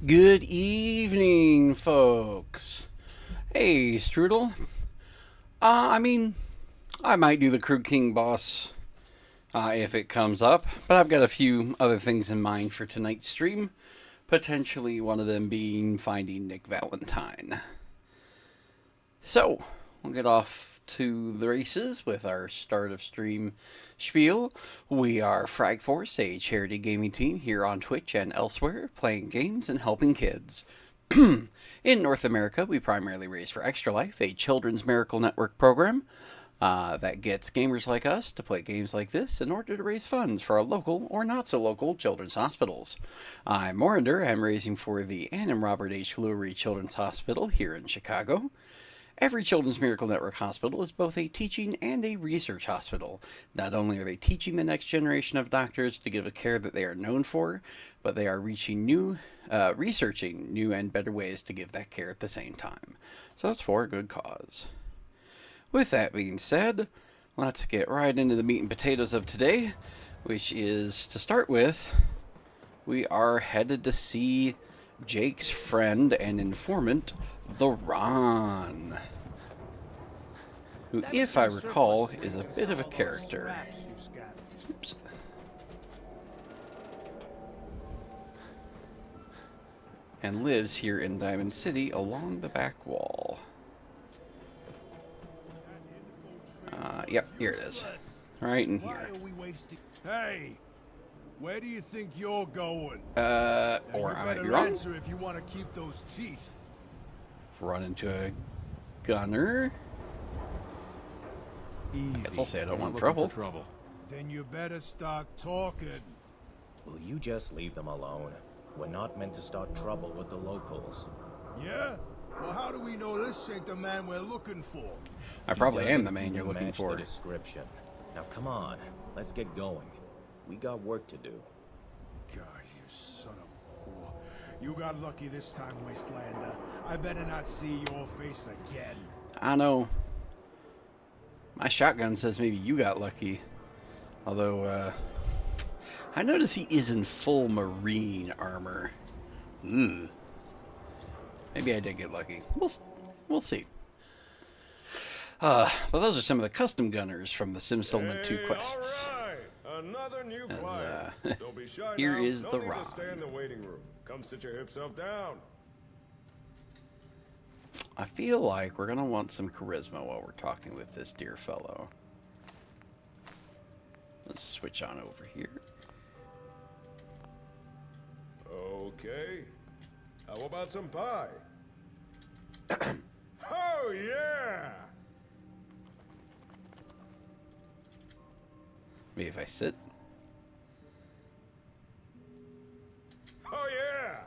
Good evening, folks. Hey, Strudel. I mean, I might do the Crew King boss if it comes up, but I've got a few other things in mind for tonight's stream. Potentially one of them being finding Nick Valentine. So, we'll get off to the races with our start of stream spiel. We are Frag Force, a charity gaming team here on Twitch and elsewhere, playing games and helping kids. In North America, we primarily race for Extra Life, a children's miracle network program that gets gamers like us to play games like this in order to raise funds for our local or not so local children's hospitals. I'm Morinder. I'm raising for the Ann and Robert H. Lurie Children's Hospital here in Chicago. Every Children's Miracle Network hospital is both a teaching and a research hospital. Not only are they teaching the next generation of doctors to give a care that they are known for, but they are researching new and better ways to give that care at the same time. So it's for a good cause. With that being said, let's get right into the meat and potatoes of today, which is, to start with, we are headed to see Jake's friend and informant, the Ron, who, if I recall, is a bit of a character. Oops. And lives here in Diamond City along the back wall. Yep, here it is. Right in here. Hey, where do you think you're going? Or I might be wrong. Answer if you want to keep those teeth. Run into a gunner. Easy. Guess I'll say I don't want trouble. Then you better start talking. Will you just leave them alone? We're not meant to start trouble with the locals. Yeah? Well, how do we know this ain't the man we're looking for? I probably am the man you're looking Match for. the description. Now come on, let's get going. We got work to do. God, you son of a whore. You got lucky this time, Wastelander. I better not see your face again. I know. My shotgun says maybe you got lucky. Although, I notice he is in full marine armor. Maybe I did get lucky. We'll see. But those are some of the custom gunners from the Simstillment 2 quests. Right. Another new client. Don't be shy Here now. is No the need Ron. to stay in the waiting room. Come sit your hip self down. I feel like we're going to want some charisma while we're talking with this dear fellow. Let's switch on over here. Okay. How about some pie? Oh, yeah! Maybe if I sit. Oh, yeah!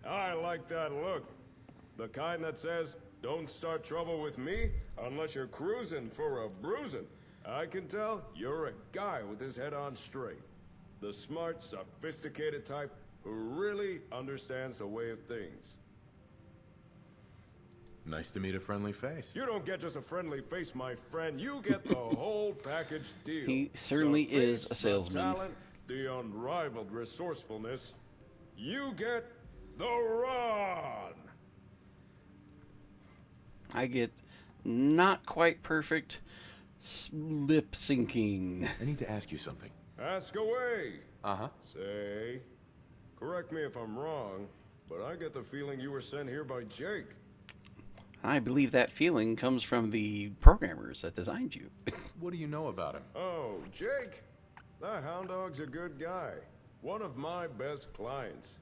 I like that look. The kind that says, don't start trouble with me unless you're cruising for a bruising. I can tell you're a guy with his head on straight. The smart, sophisticated type who really understands the way of things. Nice to meet a friendly face. You don't get just a friendly face, my friend. You get the whole package deal. He certainly The is face, a salesman. The talent, the unrivaled resourcefulness. You get the Ron. I get not quite perfect lip syncing. I need to ask you something. Ask away. Uh-huh. Say, correct me if I'm wrong, but I get the feeling you were sent here by Jake. I believe that feeling comes from the programmers that designed you. What do you know about him? Oh, Jake? That hound dog's a good guy. One of my best clients.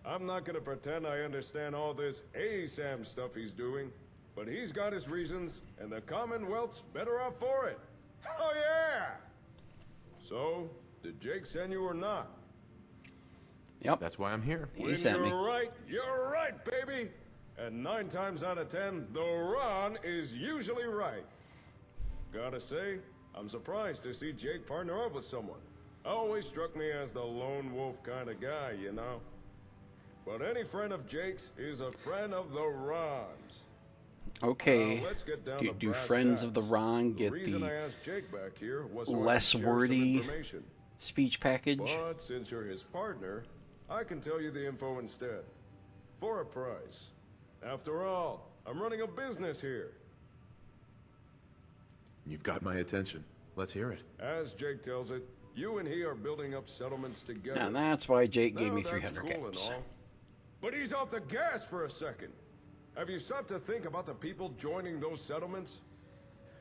I'm not gonna pretend I understand all this ASAM stuff he's doing, but he's got his reasons, and the Commonwealth's better off for it. Oh yeah! So, did Jake send you or not? Yep, That's why I'm here. he sent me. You're right, baby! And 9 times out of 10, the Ron is usually right. Gotta say, I'm surprised to see Jake partner up with someone. Always struck me as the lone wolf kind of guy, you know? But any friend of Jake's is a friend of the Ron's. Okay, Let's get down to do brass friends of the tacks. Ron get reason I the asked Jake back here was so I less could share some wordy information. speech package? But since you're his partner, I can tell you the info instead. for a price. After all, I'm running a business here. You've got my attention. Let's hear it. As Jake tells it, you and he are building up settlements together. And that's why Jake gave Now, me that's 300 cool and caps. all, but he's off the gas for a second. Have you stopped to think about the people joining those settlements?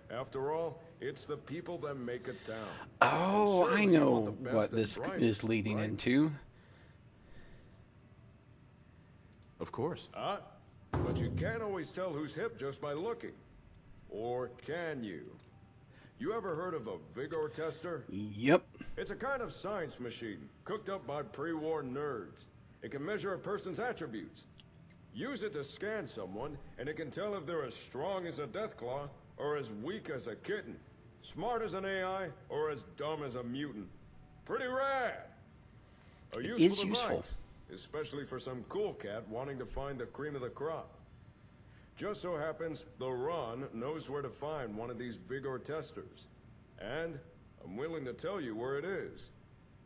After all, it's the people that make a town. Oh, And I surely you know want the best what and this brightest, is leading right? into. Of course. But you can't always tell who's hip just by looking. Or can you? You ever heard of a vigor tester? Yep. It's a kind of science machine, cooked up by pre-war nerds. It can measure a person's attributes. Use it to scan someone, and it can tell if they're as strong as a deathclaw, or as weak as a kitten. Smart as an AI, or as dumb as a mutant. Pretty rad! A useful device, especially for some cool cat wanting to find the cream of the crop. Just so happens, the Ron knows where to find one of these vigor testers. And I'm willing to tell you where it is.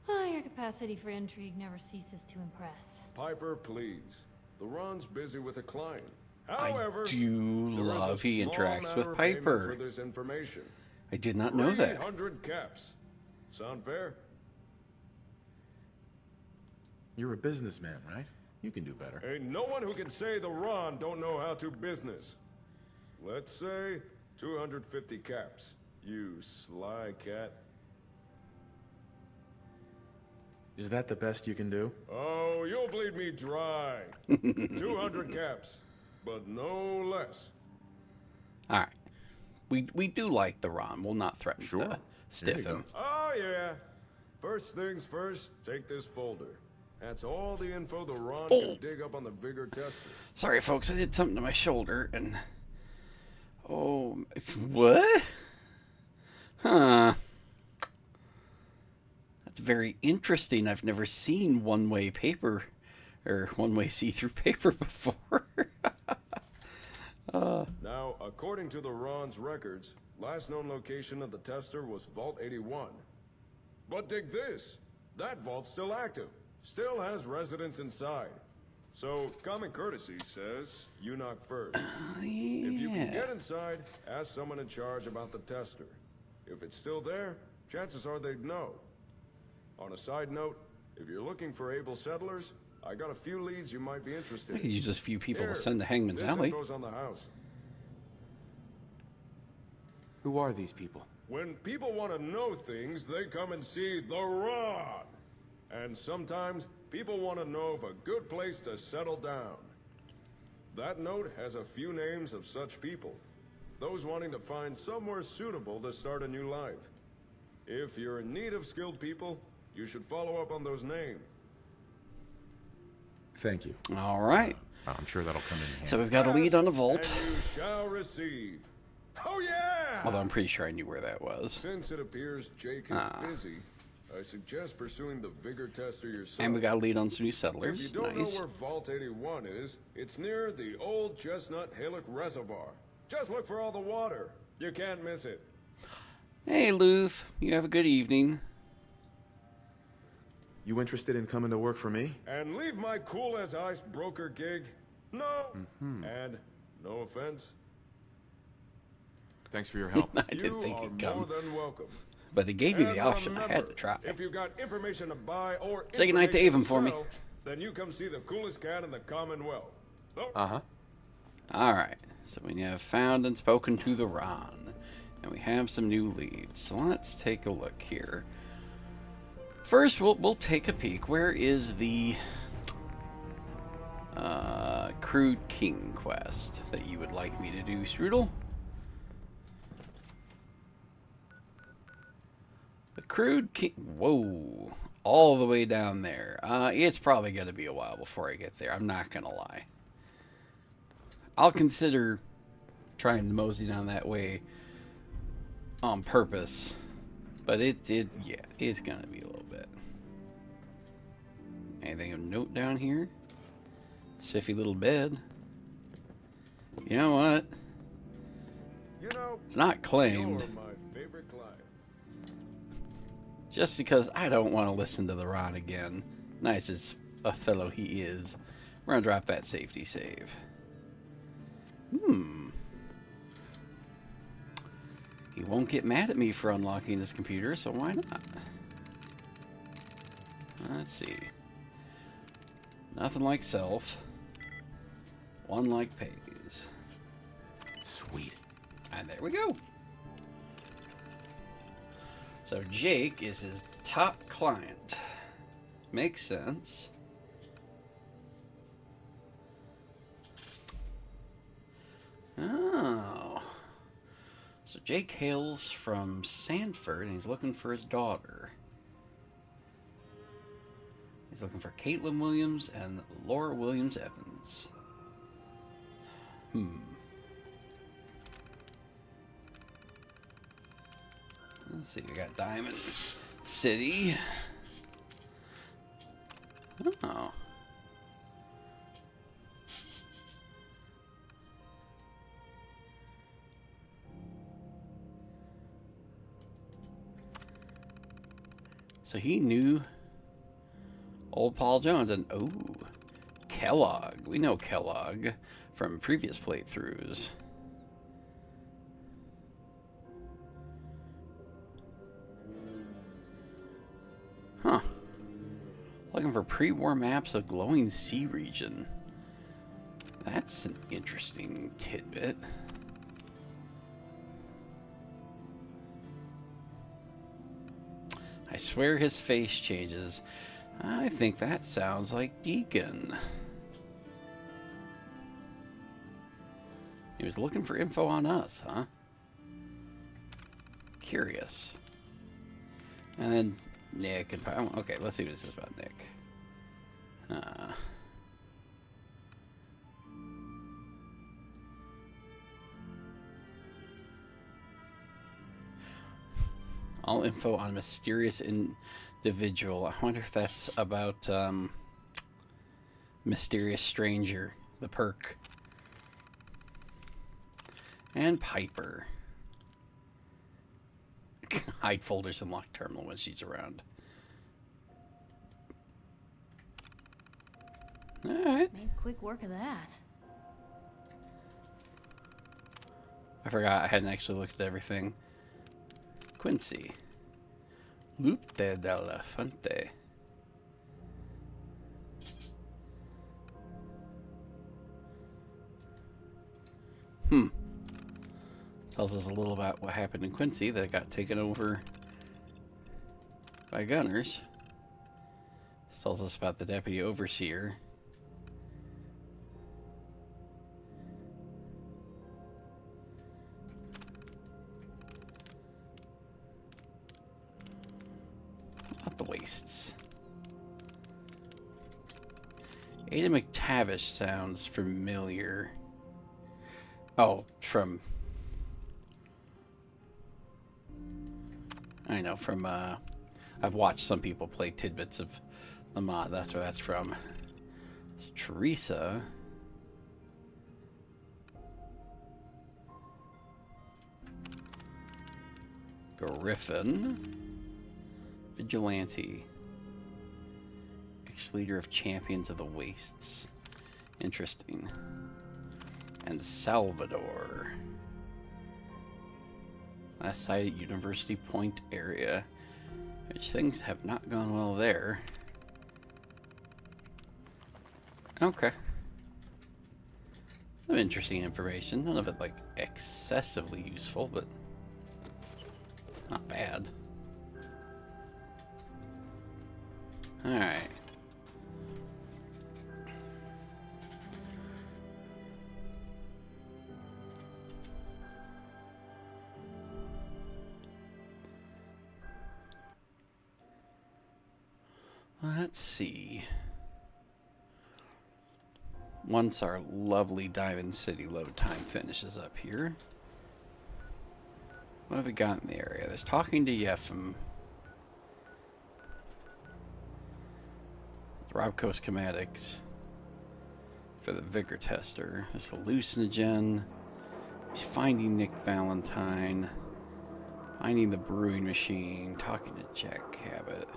Oh, your capacity for intrigue never ceases to impress. Piper, please. The Ron's busy with a client. I However, do there is a love he small interacts matter with of payment Piper. for this information. I did not know that. 300 caps. Sound fair? You're a businessman, right? You can do better. Ain't no one who can say the Ron don't know how to business. Let's say 250 caps. You sly cat. Is that the best you can do? Oh, you'll bleed me dry. 200 caps, but no less. All right. We do like the Ron. We'll not threaten Sure. to stiff There you him. Oh, yeah. First things first, take this folder. That's all the info the Ron can dig up on the vigor tester. Sorry, folks. I did something to my shoulder, and... Oh, what? Huh. That's very interesting. I've never seen one-way paper, or one-way see-through paper before. Now, according to the Ron's records, last known location of the tester was Vault 81. But dig this, that vault's still active, still has residents inside. So, common courtesy says, you knock first. If you can get inside, ask someone in charge about the tester. If it's still there, chances are they'd know. On a side note, if you're looking for able settlers, I got a few leads you might be interested I could in. use just a few people Here, to send to Hangman's this Alley. info's on the house. Who are these people? When people want to know things, they come and see the Ron. And sometimes people want to know of a good place to settle down. That note has a few names of such people. Those wanting to find somewhere suitable to start a new life. If you're in need of skilled people, you should follow up on those names. Thank you. All right. I'm sure that'll come in handy. So we've got a lead on a vault. And you shall receive. Oh yeah! Although I'm pretty sure I knew where that was. Since it appears Jake is busy, I suggest pursuing the vigor tester yourself. And we got a lead on some new If settlers. you don't Nice. know where Vault 81 is, it's near the old Chestnut Hillock Reservoir. Just look for all the water. You can't miss it. Hey, Luth. You have a good evening. You interested in coming to work for me? And leave my cool as ice broker gig. No. And no offense. Thanks for your help. I didn't You think are it'd more come. than welcome. But it gave you And the option. I had remember, to try. If you got information to buy or Say goodnight to information Avon for me. sell, then you come see the coolest cat in the Commonwealth. Oh, Uh-huh. All right. So we have found and spoken to the Ron. And we have some new leads. So let's take a look here. First, we'll take a peek. Where is the Crude King quest that you would like me to do, Strudel? The Crude King... Whoa. All the way down there. It's probably going to be a while before I get there. I'm not going to lie. I'll consider trying to mosey down that way on purpose. But it's going to be a little bit. Anything of note down here? Spiffy little bed. You know what? you know, It's not claimed. you're my favorite client. Just because I don't want to listen to the Ron again. Nice as a fellow he is. We're gonna drop that safety save. He won't get mad at me for unlocking this computer, so why not? Let's see. Nothing like self. One like pays. Sweet. And there we go. So Jake is his top client. Makes sense. Oh. So Jake hails from Sanford and he's looking for his daughter. He's looking for Caitlin Williams and Laura Williams Evans. Let's see, we got Diamond City. Oh. So he knew old Paul Jones, and oh, Kellogg. We know Kellogg from previous playthroughs. Huh. Looking for pre-war maps of glowing sea region. That's an interesting tidbit. I swear his face changes. I think that sounds like Deacon. He was looking for info on us, huh? Curious. And then Nick and... Okay, let's see what this is about Nick. All info on a mysterious individual. I wonder if that's about Mysterious Stranger, the perk. And Piper. Hide folders and lock terminal when she's around. Alright. Made quick work of that. I forgot I hadn't actually looked at everything. Quincy. Loop de la Fuente. Tells us a little about what happened in Quincy that got taken over by gunners. This tells us about the deputy overseer. Not the wastes. Ada McTavish sounds familiar. Oh, from... I know, from, I've watched some people play tidbits of the mod. That's where that's from. So, Teresa. Griffin. Vigilante. Ex-leader of Champions of the Wastes. Interesting. And Salvador. Last sight at University Point area. Which things have not gone well there. Okay. Some interesting information. None of it, like, excessively useful, but not bad. Alright. Let's see. Once our lovely Diamond City load time finishes up here. What have we got in the area? There's talking to Yefim. Robco schematics for the vigor tester. There's hallucinogen. He's finding Nick Valentine. Finding the brewing machine. Talking to Jack Cabot.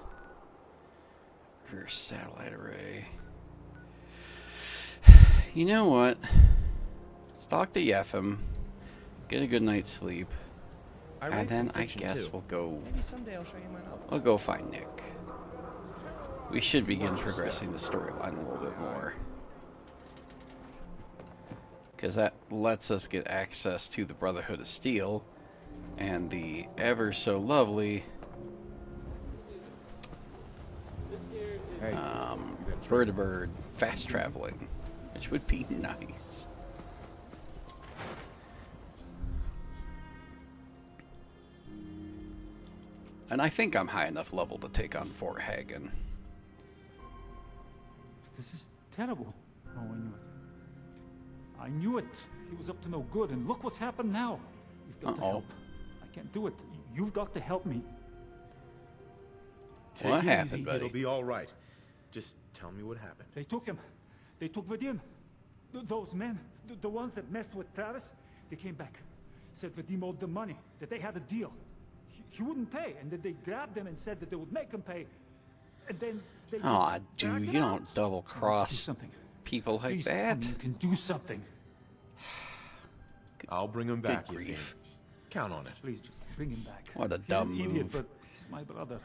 Rear satellite array. You know what? Let's talk to Yefim, get a good night's sleep, I and write some then I fiction guess too. we'll go. Maybe someday I'll show you my novel. We'll go find Nick. We should begin progressing the storyline a little bit more, because that lets us get access to the Brotherhood of Steel and the ever so lovely Vertibird fast traveling, which would be nice. And I think I'm high enough level to take on Fort Hagen. This is terrible. Oh, I knew it. I knew it. He was up to no good, and look what's happened now. You've got to Uh-oh. help. I can't do it. You've got to help me. Take What it happened, easy. buddy? It'll be all right. Just tell me what happened. They took him. They took Vadim. Those men, the ones that messed with Travis, they came back. Said Vadim owed them money, that they had a deal. He wouldn't pay, and then they grabbed him and said that they would make him pay. And then they Aw, just dude, dragged you it don't out. double Do cross something. people like Please tell that. me you can do something. I'll bring him back, Good you grief. think. Count on it. Please just bring him back. What a He's dumb an idiot, move. but he's my brother.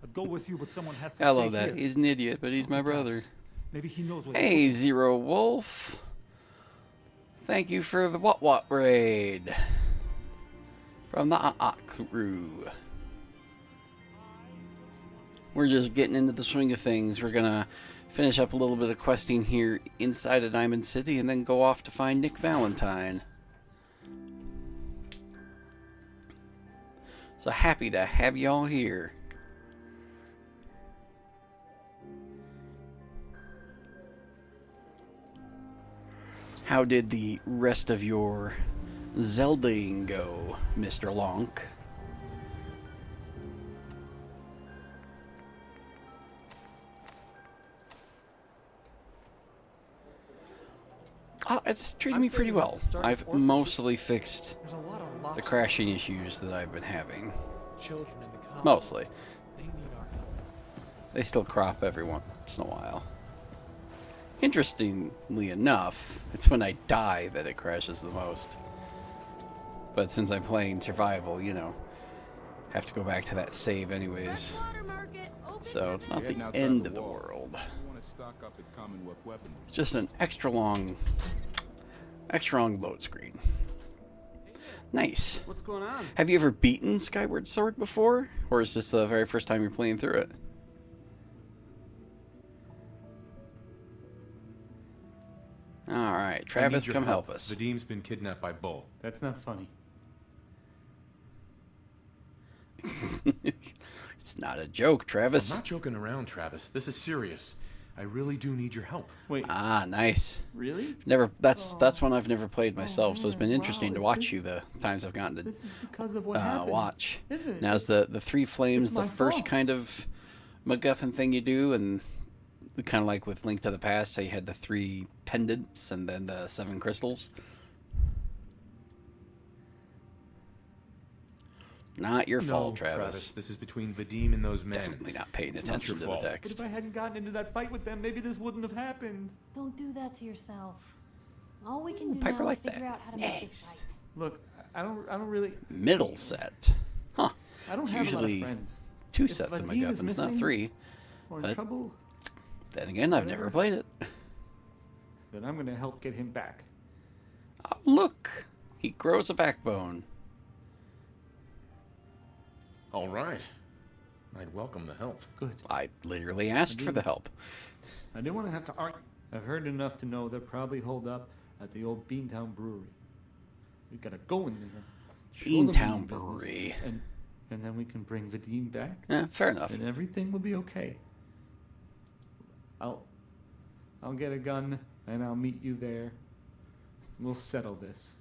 I'd go with you, but someone has to I love stay that. here. He's an idiot, but he's my brother. Maybe he knows what. Hey, Zero Wolf. Thank you for the What raid. From the crew. We're just getting into the swing of things. We're gonna finish up a little bit of questing here inside of Diamond City and then go off to find Nick Valentine. So happy to have y'all here. How did the rest of your Zeldaing go, Mr. Lonk? It's treating me pretty well. I've mostly fixed There's a lot of lost the crashing issues that I've been having. children in the colony. Mostly. They need our help. They still crop every once in a while. Interestingly enough, it's when I die that it crashes the most. But since I'm playing survival, you know, have to go back to that save anyways. So it's not the end of the world. It's just an extra long load screen. Nice. What's going on? Have you ever beaten Skyward Sword before? Or is this the very first time you're playing through it? Alright, Travis, come help us. Vadim's been kidnapped by Bull. That's not funny. It's not a joke, I'm Travis. not joking around, Travis. This is serious. I really do need your help. Wait, Ah, nice. really? Never. That's one I've never played myself, so it's been interesting to watch you the times I've gotten to This is because of what happened. watch. Isn't it? Now is the three flames It's the my first fault. kind of MacGuffin thing you do, and kind of like with Link to the Past, how you had the 3 pendants and then the 7 crystals. Not your fault, Travis. This is between Vadim and those men. Definitely not paying It's not attention your to the fault. But text. if I hadn't gotten into that fight with them, maybe this wouldn't have happened. Don't do that to yourself. All we can do Piper now like is figure that. out how to make this Nice. right. Look, I don't really. Middle set. Huh. I don't It's have a lot usually of friends. 2 If sets of Vadim is MacGuffins, not missing 3. Or in But- trouble, Then again, I've never played it. then I'm gonna help get him back. Oh, look! He grows a backbone. All right. I'd welcome the help. Good. I literally asked for the help. I didn't want to have to argue. I've heard enough to know they're probably holed up at the old Beantown Brewery. We gotta go in there. show them Beantown the business, Brewery. And then we can bring Vadim back, Yeah, fair enough. and everything will be okay. I'll get a gun and I'll meet you there. We'll settle this.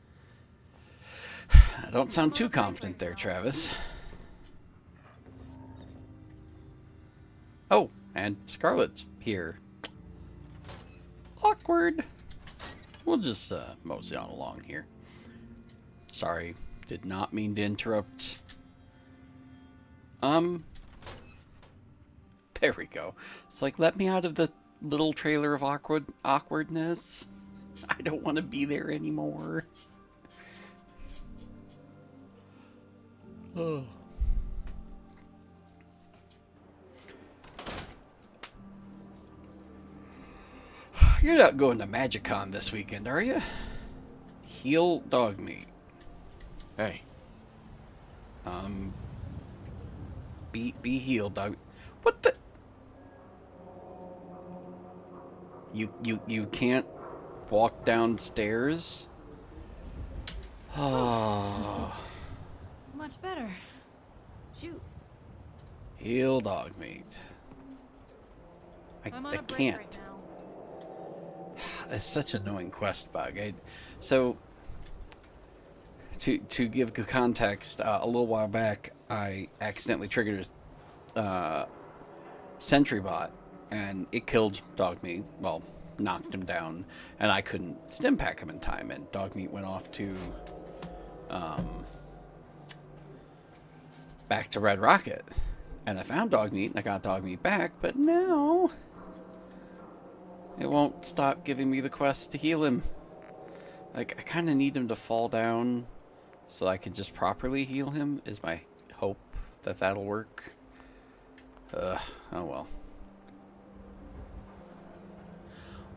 I don't sound too confident there, Travis. Oh, and Scarlett's here. Awkward. We'll just mosey on along here. Sorry, did not mean to interrupt. There we go. It's like, let me out of the little trailer of awkwardness. I don't want to be there anymore. Oh. You're not going to MagicCon this weekend, are you? Heal dog meat. Hey, Be healed, dog. What the? You can't walk downstairs? Oh. Much better. Shoot. Heal dog meat. I'm on I a break can't. right now. It's such an annoying quest bug. So, to give the context, a little while back, I accidentally triggered a sentry bot, and it killed Dogmeat. Well, knocked him down, and I couldn't stim pack him in time, and Dogmeat went off to back to Red Rocket, and I found Dogmeat, and I got Dogmeat back, but now it won't stop giving me the quest to heal him. Like, I kind of need him to fall down so I can just properly heal him, is my hope that that'll work. Oh well.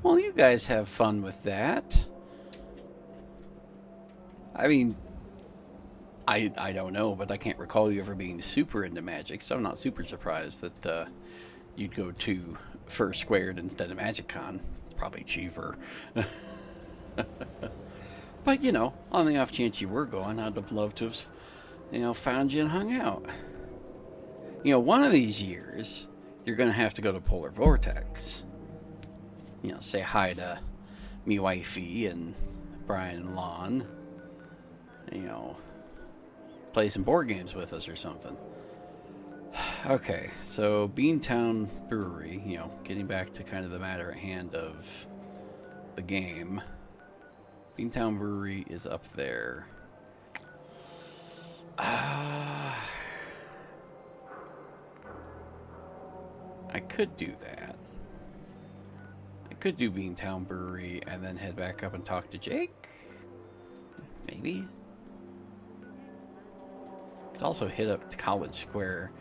Well, you guys have fun with that. I mean, I don't know, but I can't recall you ever being super into magic, so I'm not super surprised that you'd go to First Squared instead of MagicCon. Probably cheaper. But, you know, on the off chance you were going, I'd have loved to have, found you and hung out. One of these years, you're going to have to go to Polar Vortex. Say hi to me wifey and Brian and Lon. Play some board games with us or something. Okay, so Beantown Brewery, getting back to kind of the matter at hand of the game. Beantown Brewery is up there. I could do that. I could do Beantown Brewery and then head back up and talk to Jake. Maybe. Could also hit up to College Square.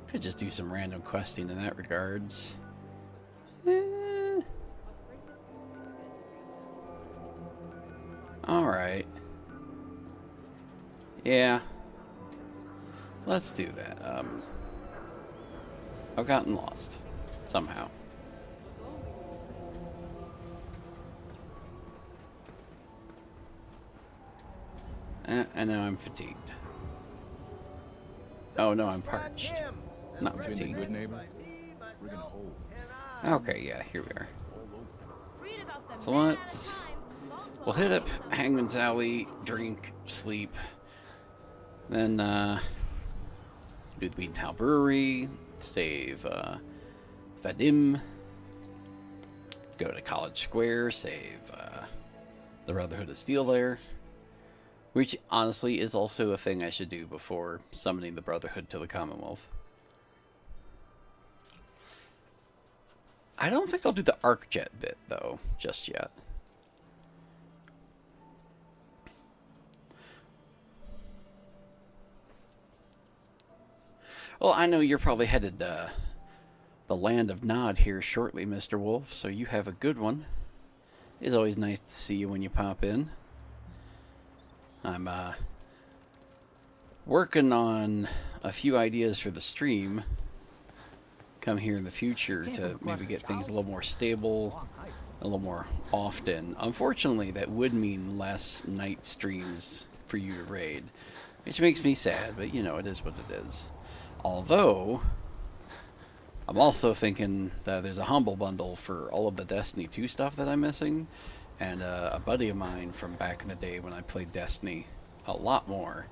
Could just do some random questing in that regards. Alright. Yeah. Let's do that. I've gotten lost. Somehow. And now I'm fatigued. Oh no, I'm parched. Not been a fatigued. good neighbor. We're gonna hold. Okay, yeah, here we are. Read about them So man at a let's... time. Vault We'll hit up Hangman's Alley, drink, sleep. Then, do the Beantown Brewery, save, Vadim. Go to College Square, save, the Brotherhood of Steel there. Which, honestly, is also a thing I should do before summoning the Brotherhood to the Commonwealth. I don't think I'll do the Arcjet bit, though, just yet. Well, I know you're probably headed to the land of Nod here shortly, Mr. Wolf, so you have a good one. It's always nice to see you when you pop in. I'm working on a few ideas for the stream come here in the future to maybe get things a little more stable, a little more often. Unfortunately, that would mean less night streams for you to raid, which makes me sad, but it is what it is. Although, I'm also thinking that there's a Humble Bundle for all of the Destiny 2 stuff that I'm missing, and a buddy of mine from back in the day when I played Destiny a lot more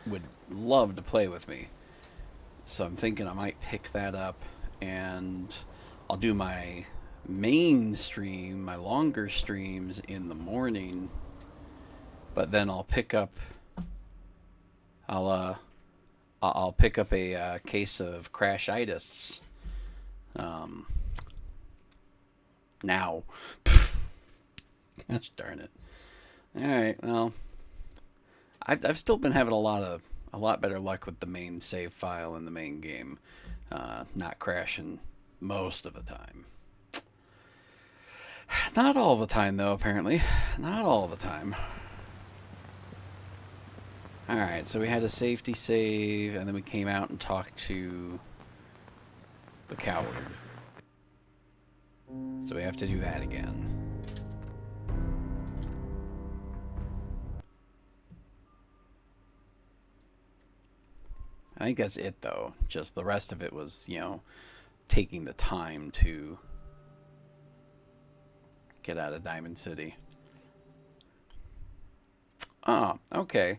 would love to play with me. So I'm thinking I might pick that up, and I'll do my main stream, my longer streams in the morning, but then I'll pick up I'll pick up a case of Crashitis Now. Gosh darn it. Alright, well. I've still been having a lot better luck with the main save file in the main game. Not crashing most of the time. Not all the time, though, apparently. Not all the time. Alright, so we had a safety save, and then we came out and talked to the coward. So we have to do that again. I think that's it, though. Just the rest of it was, you know, taking the time to get out of Diamond City. Ah, okay.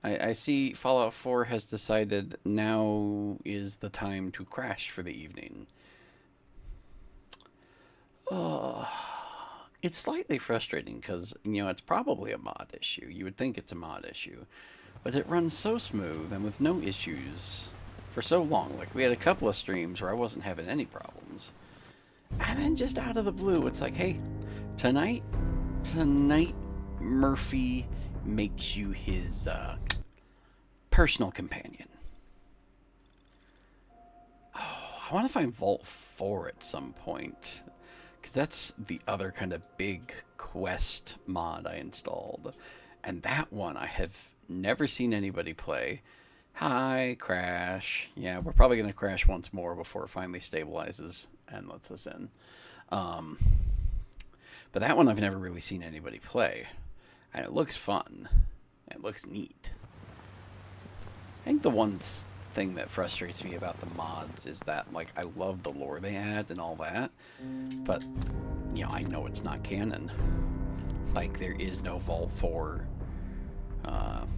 I see Fallout 4 has decided now is the time to crash for the evening. Oh, it's slightly frustrating because, you know, it's probably a mod issue. You would think it's a mod issue. But it runs so smooth and with no issues for so long. Like, we had a couple of streams where I wasn't having any problems. And then just out of the blue, it's like, hey, tonight Murphy makes you his personal companion. Oh, I want to find Vault 4 at some point. Because that's the other kind of big quest mod I installed. And that one I have never seen anybody play. Hi, crash. Yeah, we're probably going to crash once more before it finally stabilizes and lets us in. But that one I've never really seen anybody play. And it looks fun. It looks neat. I think the one thing that frustrates me about the mods is that, like, I love the lore they add and all that. But, you know, I know it's not canon. Like, there is no Vault 4.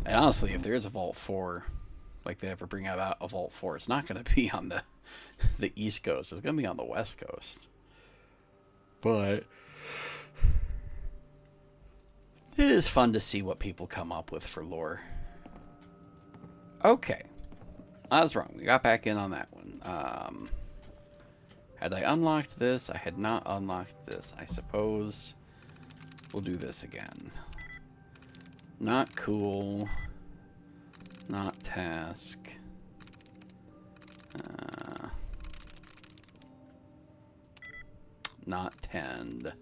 And honestly, if there is a Vault 4, like they ever bring out a Vault 4, it's not going to be on the East Coast. It's going to be on the West Coast. But it is fun to see what people come up with for lore. Okay. I was wrong. We got back in on that one. Had I unlocked this? I had not unlocked this. I suppose we'll do this again. Not cool. Not task. Not tend.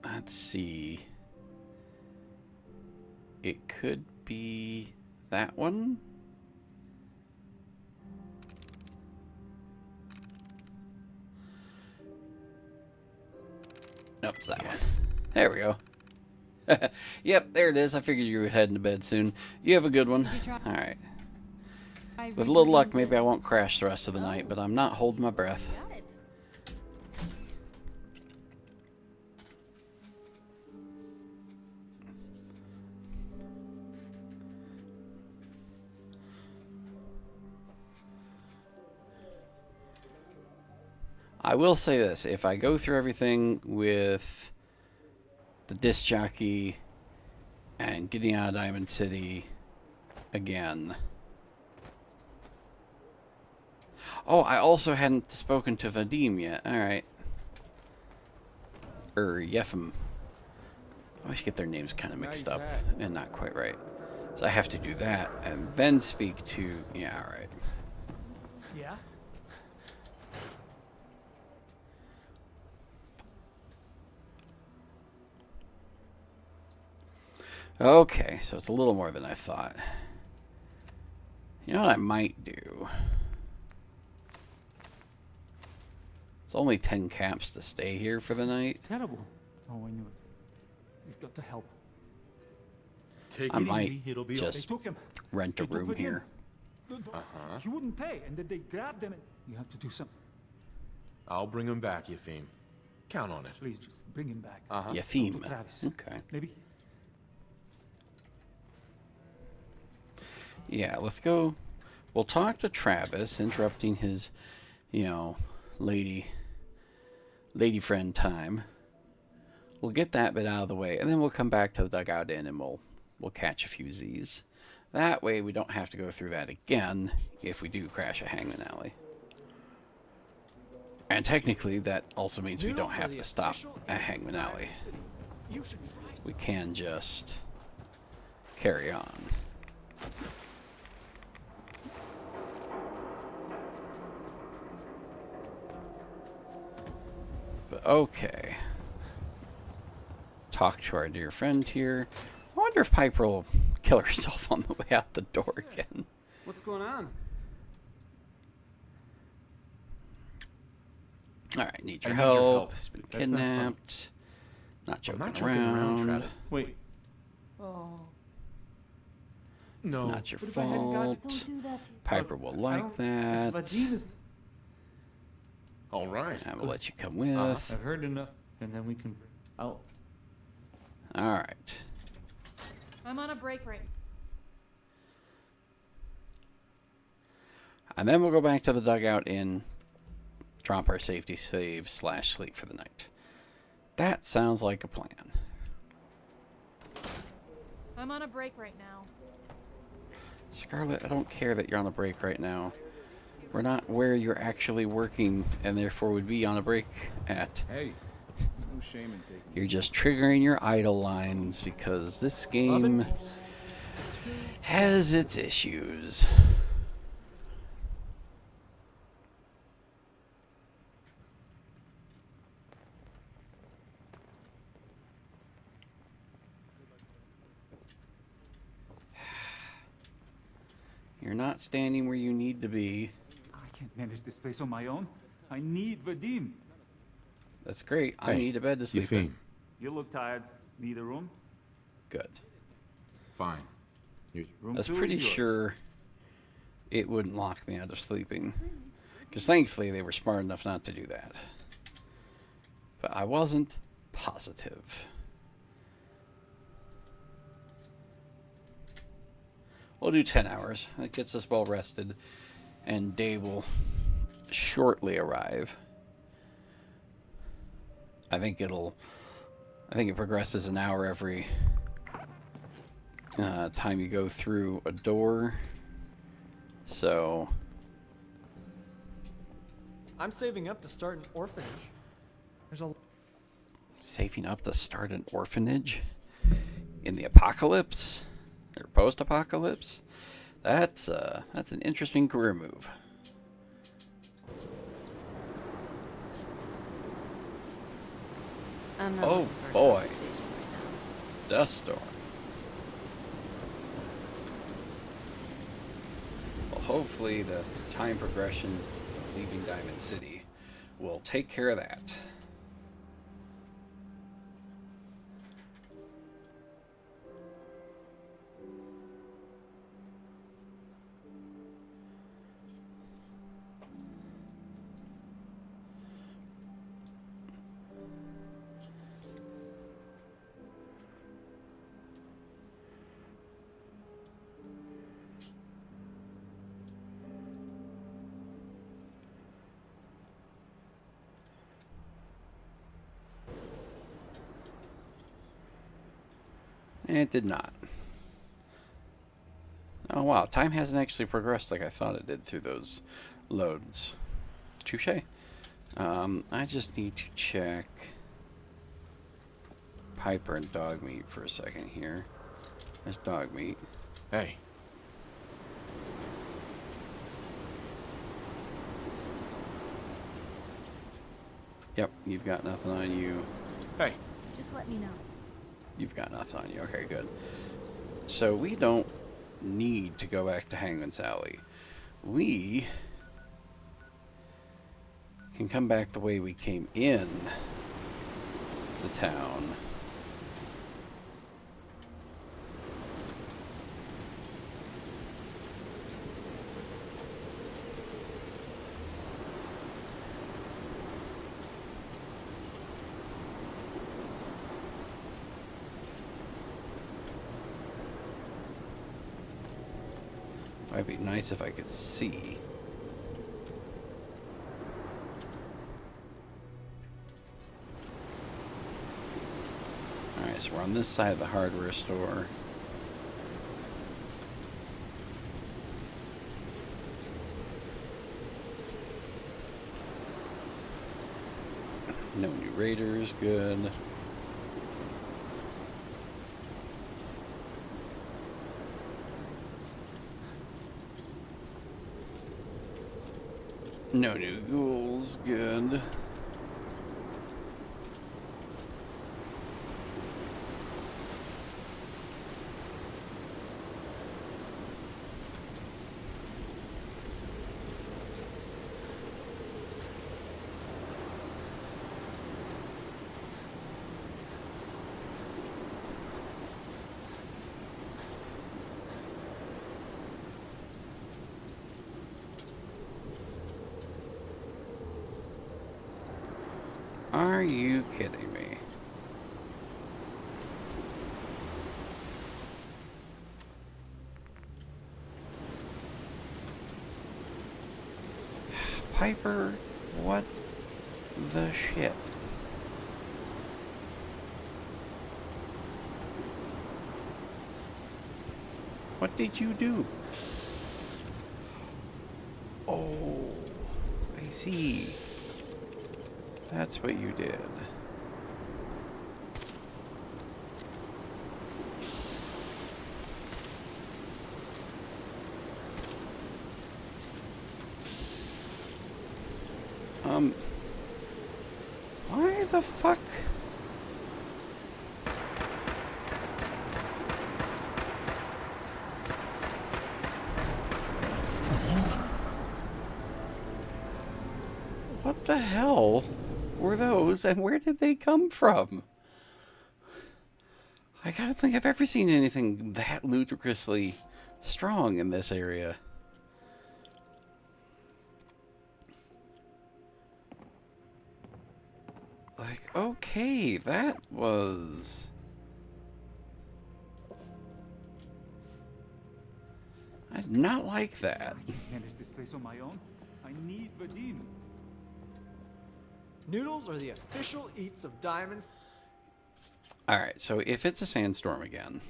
Let's see. It could be that one. Nope, it's that one. There we go. Yep, there it is. I figured you were heading to bed soon. You have a good one. Alright. With a little luck, maybe I won't crash the rest of the night, but I'm not holding my breath. I will say this, if I go through everything with the disc jockey and getting out of Diamond City again. Oh, I also hadn't spoken to Vadim yet. Alright. Yefim. I always get their names kind of mixed up and not quite right. So I have to do that and then speak to... Yeah, alright. Yeah? Okay, so it's a little more than I thought. You know what I might do? It's only 10 caps to stay here for the night. Terrible. Oh, I knew it. We've got to help. Take I it might easy. It'll be just They took him. rent a They took room Vadim. here. He wouldn't pay, and then they grabbed him and... You have to do something. I'll bring him back, Yefim. Count on it. Please, just bring him back. Yefim. To Travis. Okay. Maybe? Yeah, let's go. We'll talk to Travis, interrupting his, you know, lady lady friend time. We'll get that bit out of the way, and then we'll come back to the dugout inn and we'll catch a few Z's. That way we don't have to go through that again if we do crash a Hangman Alley. And technically that also means we don't have to stop at Hangman Alley. We can just carry on. But okay. Talk to our dear friend here. I wonder if Piper will kill herself on the way out the door again. What's going on? Alright, need your I need your help. help. He's been That's not fun. kidnapped. Not I'm joking not joking around, around. Travis. Wait. Oh. No. Not your What if I hadn't gotten- fault. Don't do that to Piper will like If that. Vadim is... All right. I will let you come with. I've heard enough, and then we can. I'll. Alright. I'm on a break right. And then we'll go back to the dugout inn, drop our safety save / sleep for the night. That sounds like a plan. I'm on a break right now. Scarlet, I don't care that you're on a break right now. We're not where you're actually working and therefore would be on a break at. Hey, no shame in taking. You're just triggering your idle lines because this game has its issues. You're not standing where you need to be. I can't manage this place on my own. I need Vadim. That's great. I Hey, need a bed to You sleep in. fiend. You look tired. Need a room? Good. Fine. Room I was 2 is pretty yours. sure it wouldn't lock me out of sleeping. Because thankfully they were smart enough not to do that. But I wasn't positive. We'll do 10 hours. That gets us well rested. And day will shortly arrive. I think it progresses an hour every time you go through a door. So I'm saving up to start an orphanage. There's a saving up to start an orphanage in the apocalypse or post-apocalypse. That's an interesting career move. I'm not Oh, looking for a boy. conversation right Dust storm. Well, hopefully the time progression of leaving Diamond City will take care of that. It did not. Oh wow, time hasn't actually progressed like I thought it did through those loads. Touche. I just need to check Piper and dog meat for a second here. There's dog meat. Hey. Yep, you've got nothing on you. Hey. Just let me know. You've got nothing on you. Okay, good. So we don't need to go back to Hangman's Alley. We can come back the way we came in the town. Might be nice if I could see. so we're on this side of the hardware store. No new raiders, good. No new ghouls, good. Are you kidding me? Piper, what the shit? What did you do? Oh, I see. That's what you did. Why the fuck? What the hell were those, and where did they come from? I gotta think I've ever seen anything that ludicrously strong in this area. Like, okay, that was... I did not like that. I can't manage this place on my own. I need Vadim. Noodles are the official eats of diamonds. Alright, so if it's a sandstorm again,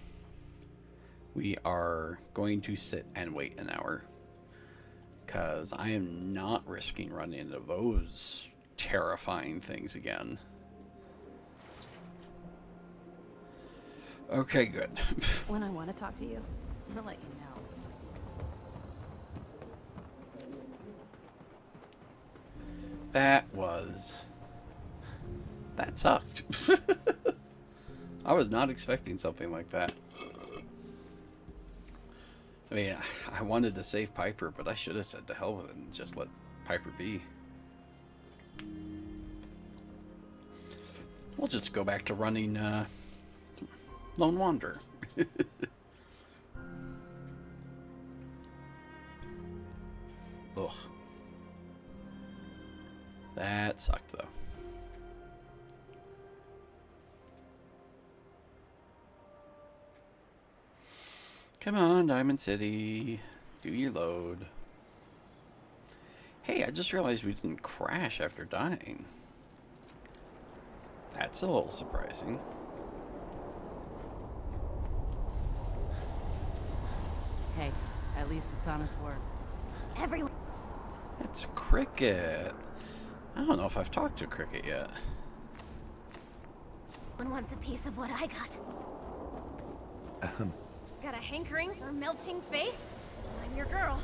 we are going to sit and wait an hour. Because I am not risking running into those terrifying things again. Okay, good. When I want to talk to you, I'll let you know. That sucked. I was not expecting something like that. I mean, I wanted to save Piper, but I should have said to hell with it and just let Piper be. We'll just go back to running Lone Wanderer. Ugh. That sucked, though. Come on, Diamond City. Do your load. Hey, I just realized we didn't crash after dying. That's a little surprising. Hey, at least it's honest work. Everyone. It's Cricket. I don't know if I've talked to Cricket yet. Wants a piece of what I got. Got a hankering for melting face? I'm your girl.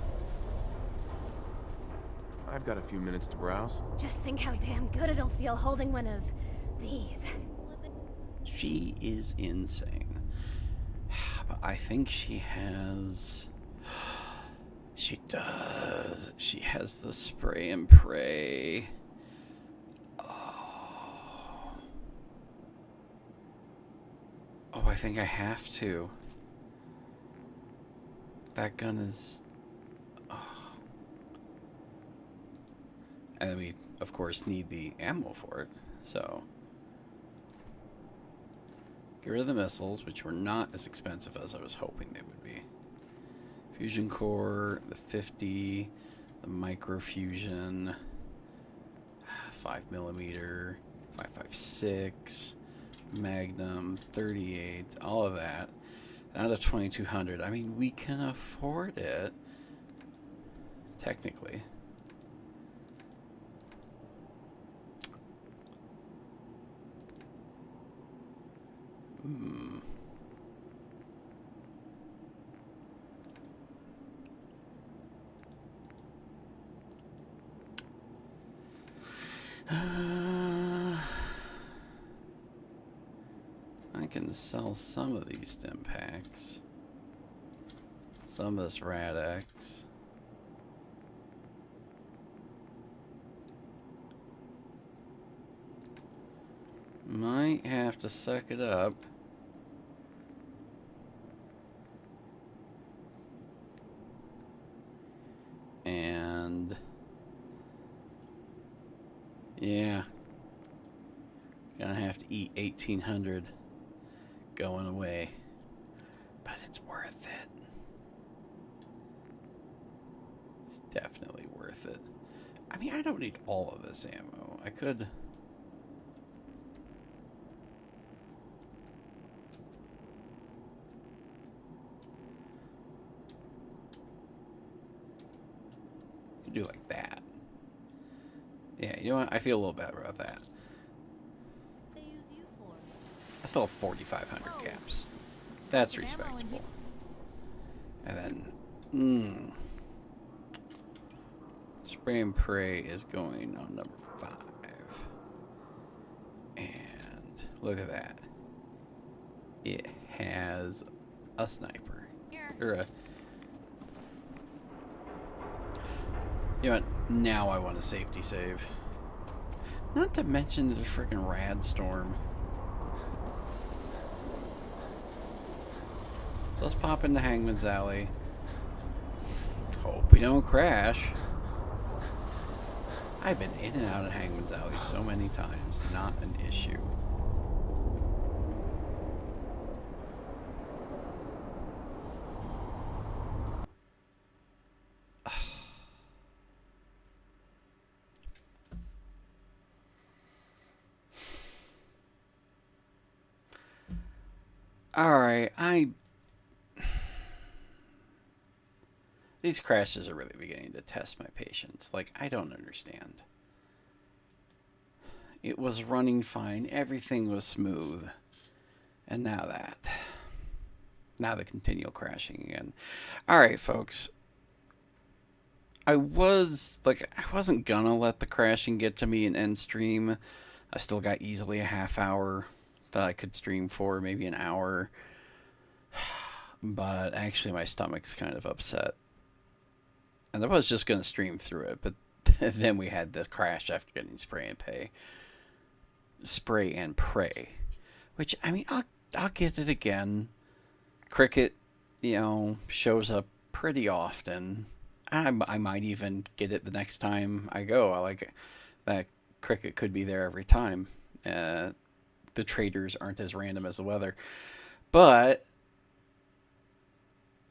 I've got a few minutes to browse. Just think how damn good it'll feel holding one of these. She is insane. But I think she has... She does. She has the spray and pray. Oh. Oh, I think I have to. That gun is... Oh. And then we, of course, need the ammo for it. So... Get rid of the missiles, which were not as expensive as I was hoping they would be. Fusion core, the 50, the microfusion, 5mm, 5.56, Magnum, 38, all of that. Down to 2200. I mean, we can afford it. Technically. Hmm. I can sell some of these stim packs. Some of this Rad-X. Might have to suck it up. And yeah, gonna have to eat 1800 going away, but it's worth it. It's definitely worth it. I mean, I don't need all of this ammo. I could do like that. Yeah, you know what? I feel a little bad about that. They use you for. I still have 4,500 caps. That's respectable. And then, spray and pray is going on number 5. And look at that. It has a sniper. Or a... You know what? Now I want a safety save. Not to mention the freaking rad storm. So let's pop into Hangman's Alley. Hope we don't crash. I've been in and out of Hangman's Alley so many times. Not an issue. Alright, these crashes are really beginning to test my patience. Like, I don't understand. It was running fine. Everything was smooth. And now that. Now the continual crashing again. Alright, folks. I wasn't gonna let the crashing get to me and end stream. I still got easily a half hour that I could stream for, maybe an hour. But actually my stomach's kind of upset. And I was just going to stream through it, but then we had the crash after getting spray and pray. Which, I mean, I'll get it again. Cricket, shows up pretty often. I might even get it the next time I go. I like it. That Cricket could be there every time. The traders aren't as random as the weather. But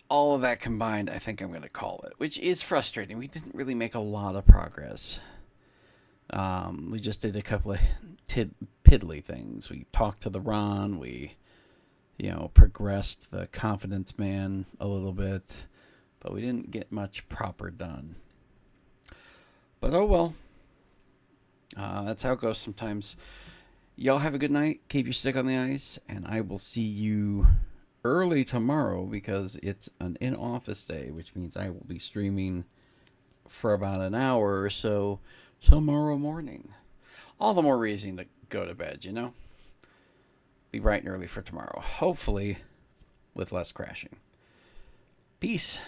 all of that combined, I think I'm going to call it, which is frustrating. We didn't really make a lot of progress. We just did a couple of piddly things. We talked to the Ron. We, progressed the Confidence Man a little bit. But we didn't get much proper done. But oh well. That's how it goes sometimes. Y'all have a good night. Keep your stick on the ice. And I will see you early tomorrow because it's an in-office day, which means I will be streaming for about an hour or so tomorrow morning. All the more reason to go to bed, Be bright and early for tomorrow. Hopefully with less crashing. Peace.